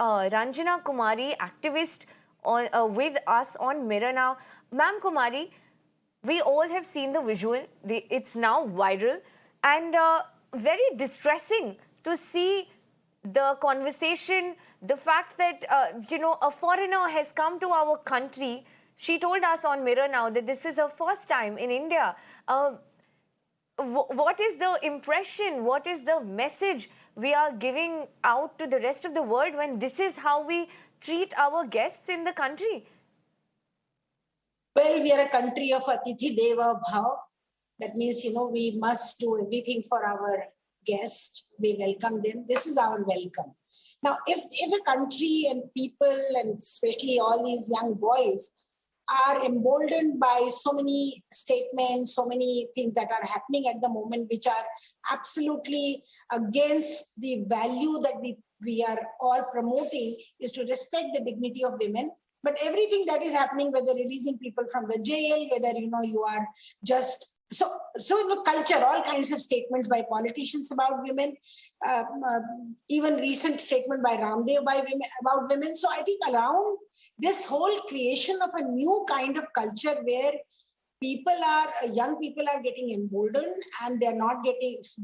Ranjana Kumari, activist, with us on Mirror now. Ma'am Kumari, we all have seen the visual. It's now viral and very distressing to see the conversation, the fact that, a foreigner has come to our country. She told us on Mirror now that this is her first time in India. What is the impression? What is the message we are giving out to the rest of the world when this is how we treat our guests in the country? Well, we are a country of Atithi Deva Bhav. That means, we must do everything for our guests. We welcome them. This is our welcome. Now, if a country and people, and especially all these young boys, are emboldened by so many statements, so many things that are happening at the moment, which are absolutely against the value that we are all promoting, is to respect the dignity of women. But everything that is happening, whether releasing people from the jail, whether, you are just... So culture, all kinds of statements by politicians about women, even recent statement by Ramdev about women. So I think around this whole creation of a new kind of culture where young people are getting emboldened and they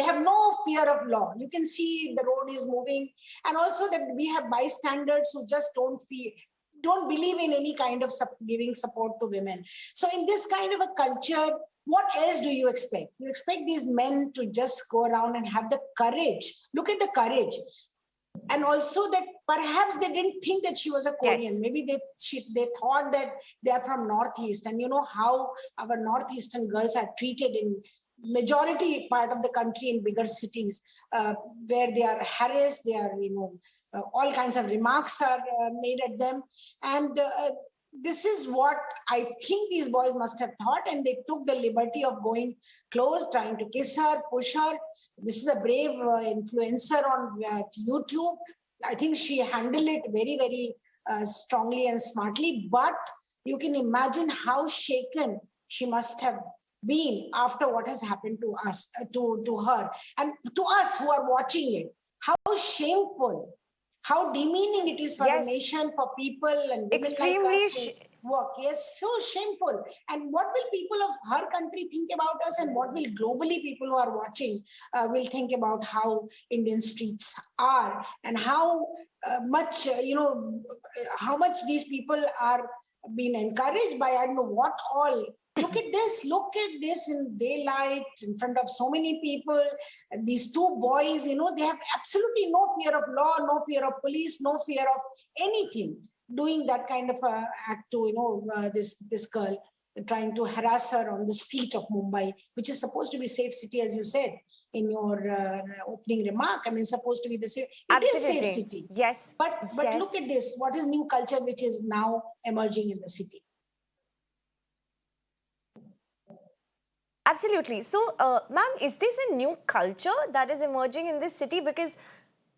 have no fear of law. You can see the road is moving, and also that we have bystanders who just don't believe in any kind of giving support to women. So in this kind of a culture, what else do you expect? You expect these men to just go around and have the courage. Look at the courage. And also that perhaps they didn't think that she was a Korean. Yes. Maybe they thought that they are from Northeast. And you know how our Northeastern girls are treated in majority part of the country in bigger cities, where they are harassed, they are, all kinds of remarks are made at them. And this is what I think these boys must have thought, and they took the liberty of going close, trying to kiss her, push her. This is a brave influencer on YouTube. I think she handled it very, very strongly and smartly, but you can imagine how shaken she must have been after what has happened to us, to her, and to us who are watching it. How shameful, how demeaning it is for the nation, for people and women extremely like us to work. Yes, so shameful. And what will people of her country think about us, and what will globally people who are watching will think about how Indian streets are, and how much, how much these people are being encouraged by, I don't know what all. Look at this in daylight, in front of so many people. These two boys, they have absolutely no fear of law, no fear of police, no fear of anything, doing that kind of act to, this girl, trying to harass her on the street of Mumbai, which is supposed to be a safe city, as you said in your opening remark. I mean, supposed to be the safe. It is safe city. Yes. But look at this. What is new culture which is now emerging in the city? Absolutely. So, ma'am, is this a new culture that is emerging in this city? Because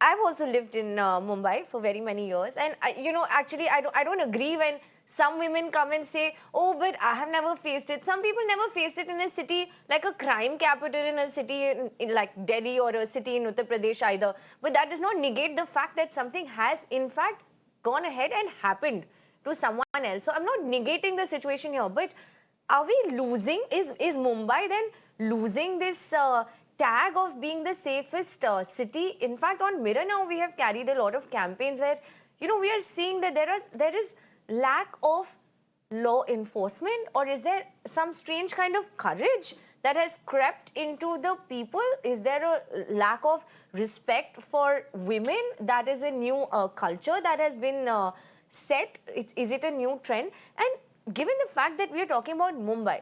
I've also lived in Mumbai for very many years, and actually, I don't agree when some women come and say, "Oh, but I have never faced it." Some people never faced it in a city like a crime capital, in a city in like Delhi, or a city in Uttar Pradesh either. But that does not negate the fact that something has, in fact, gone ahead and happened to someone else. So I'm not negating the situation here, but are we losing? Is Mumbai then losing this tag of being the safest city? In fact, on Mirror now, we have carried a lot of campaigns where, we are seeing that there is lack of law enforcement, or is there some strange kind of courage that has crept into the people? Is there a lack of respect for women? That is a new culture that has been set. Is it a new trend? And given the fact that we are talking about Mumbai,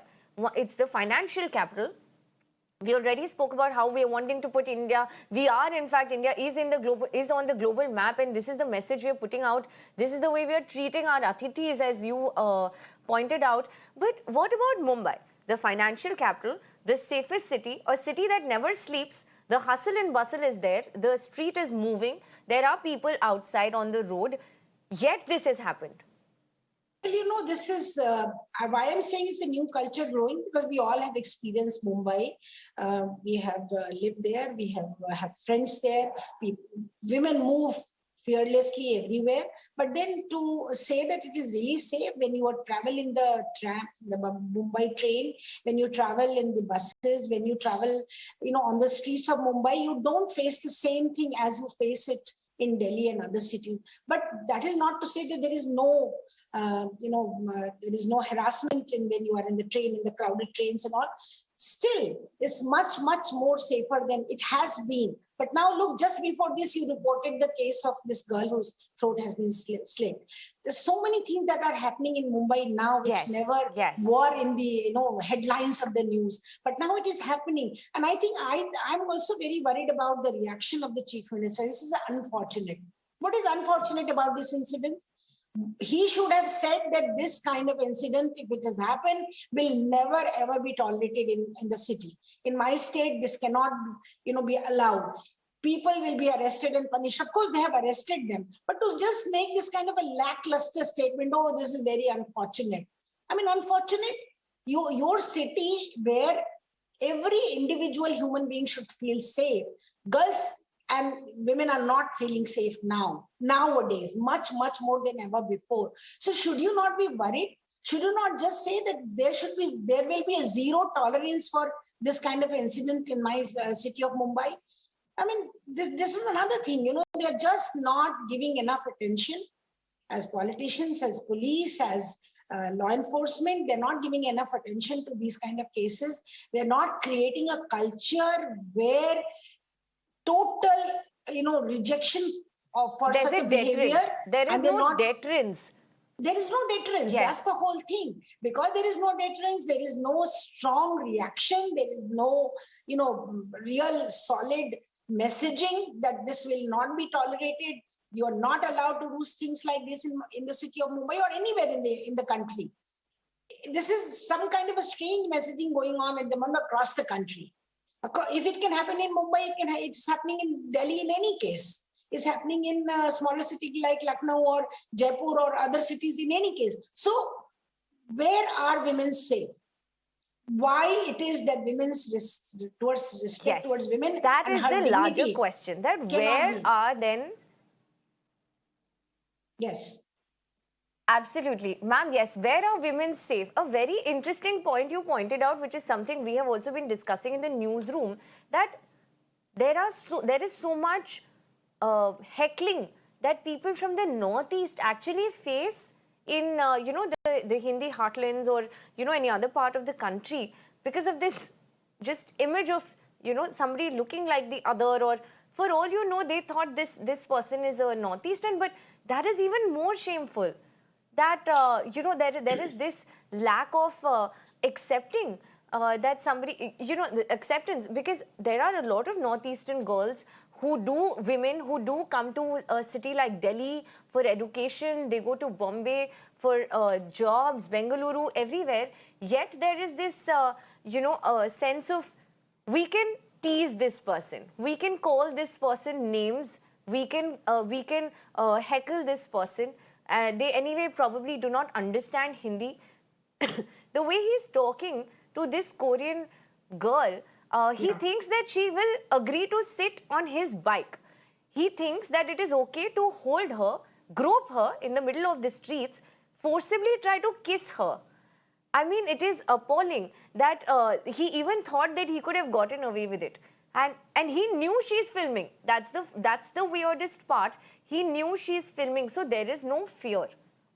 it's the financial capital. We already spoke about how we are wanting to put India. In fact, India is on the global map, and this is the message we are putting out. This is the way we are treating our Atithis, as you pointed out. But what about Mumbai, the financial capital, the safest city, a city that never sleeps? The hustle and bustle is there. The street is moving. There are people outside on the road. Yet this has happened. Well, this is why I'm saying it's a new culture growing, because we all have experienced Mumbai. We have lived there. We have friends there. Women move fearlessly everywhere. But then to say that it is really safe when you are travel in the tram, the Mumbai train, when you travel in the buses, when you travel, on the streets of Mumbai, you don't face the same thing as you face it in Delhi and other cities. But that is not to say that there is no, there is no harassment when you are in the train, in the crowded trains and all. Still, it's much, much more safer than it has been. But now, look, just before this, you reported the case of this girl whose throat has been slit. There's so many things that are happening in Mumbai now, which never were in the headlines of the news. But now it is happening, and I think I'm also very worried about the reaction of the chief minister. This is unfortunate. What is unfortunate about this incident? He should have said that this kind of incident, if it has happened, will never ever be tolerated in the city. In my state, this cannot, be allowed. People will be arrested and punished. Of course, they have arrested them. But to just make this kind of a lackluster statement, oh, this is very unfortunate. I mean, unfortunate, your city where every individual human being should feel safe. Girls and women are not feeling safe nowadays, much, much more than ever before. So should you not be worried? Should you not just say that there will be a zero tolerance for this kind of incident in my city of Mumbai? I mean, this is another thing, they're just not giving enough attention as politicians, as police, as law enforcement. They're not giving enough attention to these kind of cases. They're not creating a culture where total, rejection for such a behavior. There is no deterrence. There is no deterrence. Yes. That's the whole thing. Because there is no deterrence, there is no strong reaction. There is no, real solid messaging that this will not be tolerated. You are not allowed to do things like this in the city of Mumbai or anywhere in the country. This is some kind of a strange messaging going on at the moment across the country. If it can happen in Mumbai, it's happening in Delhi in any case. It's happening in a smaller city like Lucknow or Jaipur or other cities in any case. So where are women safe? Why it is that women's respect towards women? That is the larger question. That where are then? Yes. Absolutely. Ma'am, yes. Where are women safe? A very interesting point you pointed out, which is something we have also been discussing in the newsroom, that there is so much heckling that people from the Northeast actually face in, the Hindi heartlands or, any other part of the country because of this just image of, somebody looking like the other, or for all you know, they thought this person is a Northeastern, but that is even more shameful. That, there is this lack of accepting that somebody, the acceptance, because there are a lot of Northeastern girls women who do come to a city like Delhi for education. They go to Bombay for jobs, Bengaluru, everywhere. Yet there is this, a sense of, we can tease this person. We can call this person names. We can heckle this person. They anyway probably do not understand Hindi. The way he's talking to this Korean girl, he thinks that she will agree to sit on his bike. He thinks that it is okay to hold her, grope her in the middle of the streets, forcibly try to kiss her. I mean, it is appalling that he even thought that he could have gotten away with it. And he knew she's filming. That's the weirdest part. He knew she's filming. So there is no fear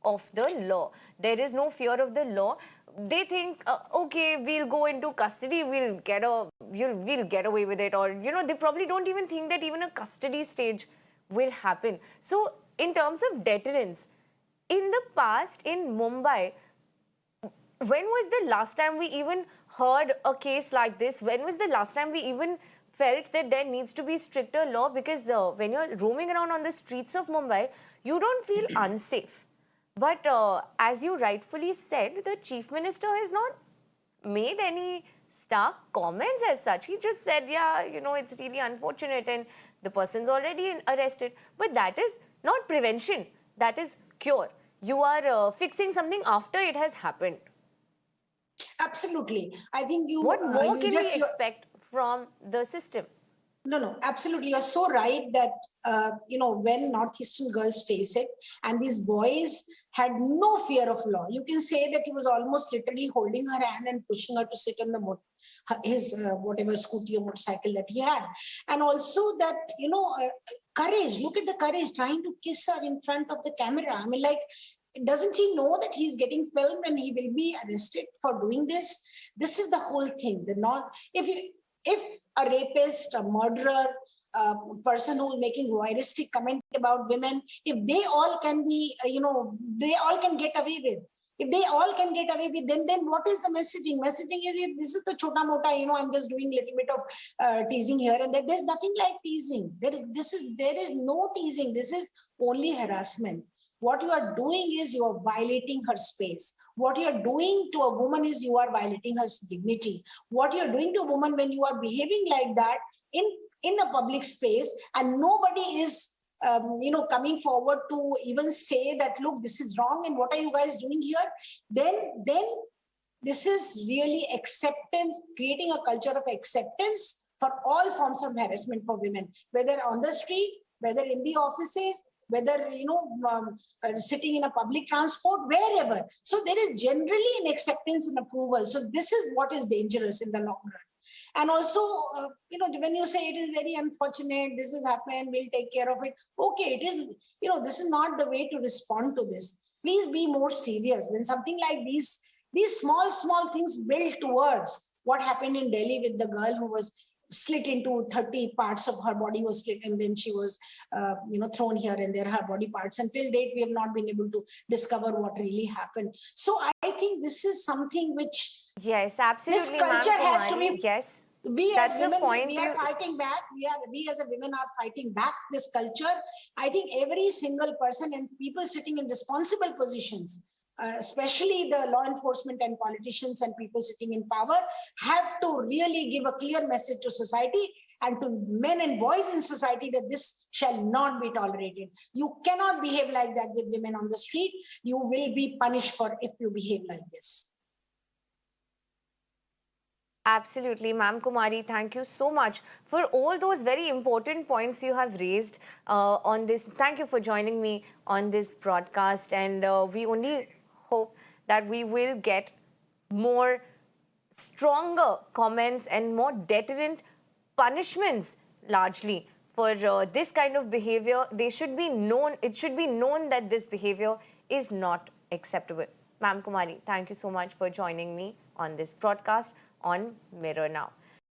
of the law. There is no fear of the law. They think, okay, we'll go into custody, we'll get away with it. Or, they probably don't even think that even a custody stage will happen. So in terms of deterrence, in the past in Mumbai, when was the last time we even heard a case like this? When was the last time we even felt that there needs to be stricter law? Because when you're roaming around on the streets of Mumbai, you don't feel unsafe. But as you rightfully said, the chief minister has not made any stark comments as such. He just said, yeah, it's really unfortunate and the person's already arrested. But that is not prevention. That is cure. You are fixing something after it has happened. Absolutely. I think What more can we expect from the system? No, absolutely. You're so right that, when Northeastern girls face it, and these boys had no fear of law. You can say that he was almost literally holding her hand and pushing her to sit on his whatever scooty or motorcycle that he had. And also that, courage, look at the courage, trying to kiss her in front of the camera. I mean, like, doesn't he know that he's getting filmed and he will be arrested for doing this? This is the whole thing. If a rapist, a murderer, a person who's making voyeuristic comment about women, if they all can be, they all can get away with. If they all can get away with, then what is the messaging? Messaging is, this is the chota mota, I'm just doing a little bit of teasing here and there. There's nothing like teasing. There is no teasing. This is only harassment. What you are doing is you are violating her space. What you are doing to a woman is you are violating her dignity. What you are doing to a woman when you are behaving like that in a public space, and nobody is coming forward to even say that, look, this is wrong and what are you guys doing here? Then this is really acceptance, creating a culture of acceptance for all forms of harassment for women, whether on the street, whether in the offices, whether sitting in a public transport, wherever. So there is generally an acceptance and approval. So this is what is dangerous in the long run. And also, when you say it is very unfortunate, this has happened, we'll take care of it. Okay, it is, this is not the way to respond to this. Please be more serious. When something like these small things build towards what happened in Delhi with the girl who was slit into 30 parts of her body was slit, and then she was thrown here and there, her body parts. Until date, we have not been able to discover what really happened. So I think this is something which, yes, absolutely, this culture has to be, yes, we that's as the women, point. we are fighting back. We as a women are fighting back this culture. I think every single person and people sitting in responsible positions, especially the law enforcement and politicians and people sitting in power, have to really give a clear message to society and to men and boys in society that this shall not be tolerated. You cannot behave like that with women on the street. You will be punished for if you behave like this. Absolutely, Ma'am Kumari, thank you so much for all those very important points you have raised on this. Thank you for joining me on this broadcast, and we only hope that we will get more stronger comments and more deterrent punishments largely for this kind of behavior. They should be known, it should be known that this behavior is not acceptable. Ma'am Kumari, thank you so much for joining me on this broadcast on Mirror Now.